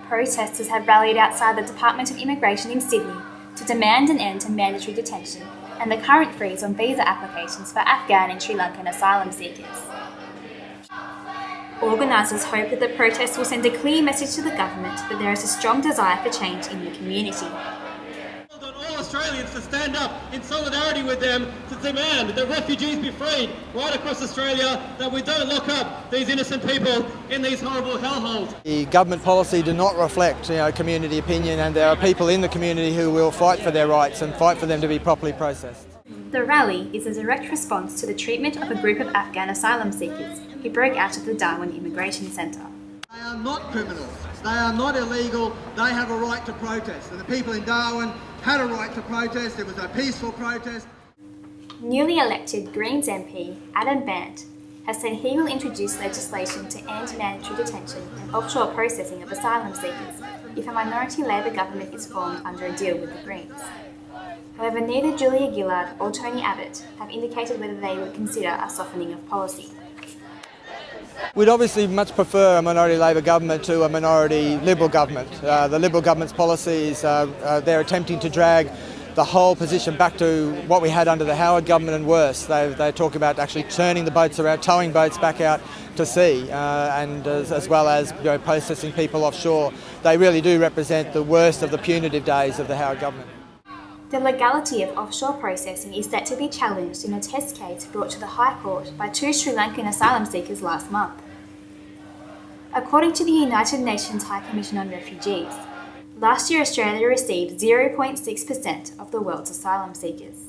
protesters have rallied outside the Department of Immigration in Sydney to demand an end to mandatory detention and the current freeze on visa applications for Afghan and Sri Lankan asylum seekers. Organisers hope that the protests will send a clear message to the government that there is a strong desire for change in the community. On all Australians to stand up in solidarity with them to demand that refugees be freed right across Australia, that we don't lock up these innocent people in these horrible hellholes. The government policy do not reflect community opinion, and there are people in the community who will fight for their rights and fight for them to be properly processed. The rally is a direct response to the treatment of a group of Afghan asylum seekers who broke out of the Darwin Immigration Centre. They are not criminals, they are not illegal, they have a right to protest. And the people in Darwin had a right to protest, it was a peaceful protest. Newly elected Greens MP Adam Bandt has said he will introduce legislation to end mandatory detention and offshore processing of asylum seekers if a minority Labor government is formed under a deal with the Greens. However, neither Julia Gillard or Tony Abbott have indicated whether they would consider a softening of policy. We'd obviously much prefer a minority Labor government to a minority Liberal government. The Liberal government's policies, they're attempting to drag the whole position back to what we had under the Howard government and worse. They talk about actually turning the boats around, towing boats back out to sea, and as well as processing people offshore. They really do represent the worst of the punitive days of the Howard government. The legality of offshore processing is set to be challenged in a test case brought to the High Court by 2 Sri Lankan asylum seekers last month. According to the United Nations High Commission on Refugees, last year Australia received 0.6% of the world's asylum seekers.